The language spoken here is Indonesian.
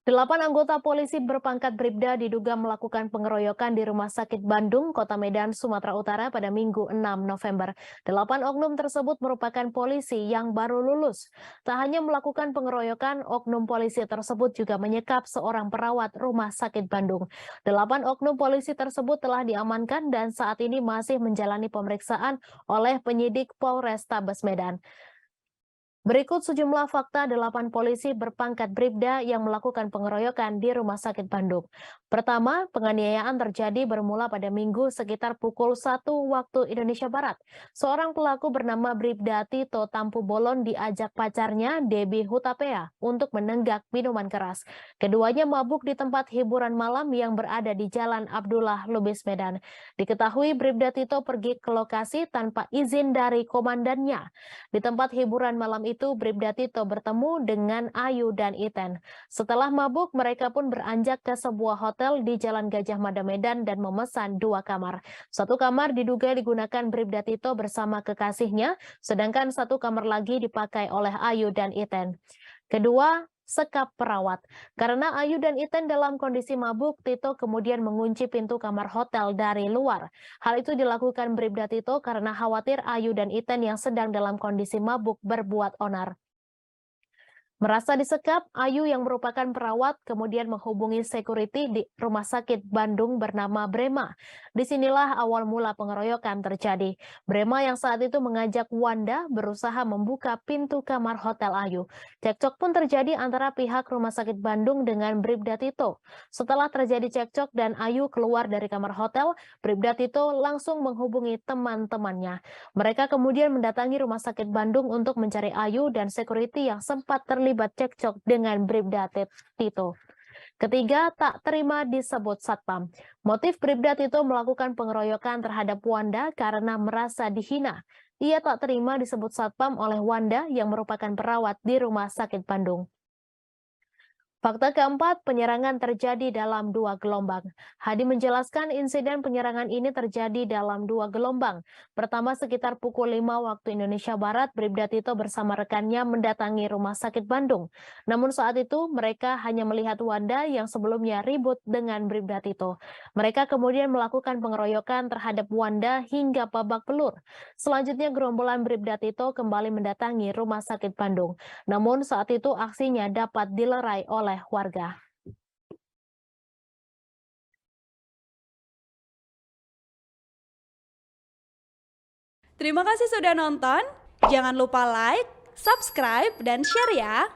8 anggota polisi berpangkat Bribda diduga melakukan pengeroyokan di Rumah Sakit Bandung, Kota Medan, Sumatera Utara pada Minggu 6 November. 8 oknum tersebut merupakan polisi yang baru lulus. Tak hanya melakukan pengeroyokan, oknum polisi tersebut juga menyekap seorang perawat Rumah Sakit Bandung. 8 oknum polisi tersebut telah diamankan dan saat ini masih menjalani pemeriksaan oleh penyidik Polrestabes Medan. Berikut sejumlah fakta 8 polisi berpangkat Bribda yang melakukan pengeroyokan di Rumah Sakit Bandung. Pertama, penganiayaan terjadi bermula pada Minggu sekitar pukul 1 waktu Indonesia Barat. Seorang pelaku bernama Bribda Tito Tampu Bolon diajak pacarnya Debbie Hutapea untuk menenggak minuman keras. Keduanya mabuk di tempat hiburan malam yang berada di Jalan Abdullah Lubis Medan. Diketahui Bribda Tito pergi ke lokasi tanpa izin dari komandannya. Di tempat hiburan malam itu, Bribda Tito bertemu dengan Ayu dan Iten. Setelah mabuk, mereka pun beranjak ke sebuah hotel di Jalan Gajah Mada Medan dan memesan 2 kamar. Satu kamar diduga digunakan Bribda Tito bersama kekasihnya, sedangkan satu kamar lagi dipakai oleh Ayu dan Iten. Kedua, sekap perawat. Karena Ayu dan Iten dalam kondisi mabuk, Tito kemudian mengunci pintu kamar hotel dari luar. Hal itu dilakukan Bribda Tito karena khawatir Ayu dan Iten yang sedang dalam kondisi mabuk berbuat onar. Merasa disekap, Ayu yang merupakan perawat kemudian menghubungi security di Rumah Sakit Bandung bernama Brema. Disinilah awal mula pengeroyokan terjadi. Brema yang saat itu mengajak Wanda berusaha membuka pintu kamar hotel Ayu. Cekcok pun terjadi antara pihak Rumah Sakit Bandung dengan Bribda Tito. Setelah terjadi cekcok dan Ayu keluar dari kamar hotel, Bribda Tito langsung menghubungi teman-temannya. Mereka kemudian mendatangi Rumah Sakit Bandung untuk mencari Ayu dan security yang sempat terlibat cekcok dengan Bribda Tito. Ketiga, tak terima disebut satpam. Motif Bribda Tito melakukan pengeroyokan terhadap Wanda karena merasa dihina. Ia tak terima disebut satpam oleh Wanda yang merupakan perawat di Rumah Sakit Bandung. Fakta keempat, penyerangan terjadi dalam 2 gelombang. Hadi menjelaskan insiden penyerangan ini terjadi dalam 2 gelombang. Pertama, sekitar pukul 5 waktu Indonesia Barat, Bribda Tito bersama rekannya mendatangi Rumah Sakit Bandung. Namun saat itu, mereka hanya melihat Wanda yang sebelumnya ribut dengan Bribda Tito. Mereka kemudian melakukan pengeroyokan terhadap Wanda hingga babak belur. Selanjutnya, gerombolan Bribda Tito kembali mendatangi Rumah Sakit Bandung. Namun saat itu aksinya dapat dilerai oleh warga. Terima kasih sudah nonton. Jangan lupa like, subscribe, dan share ya.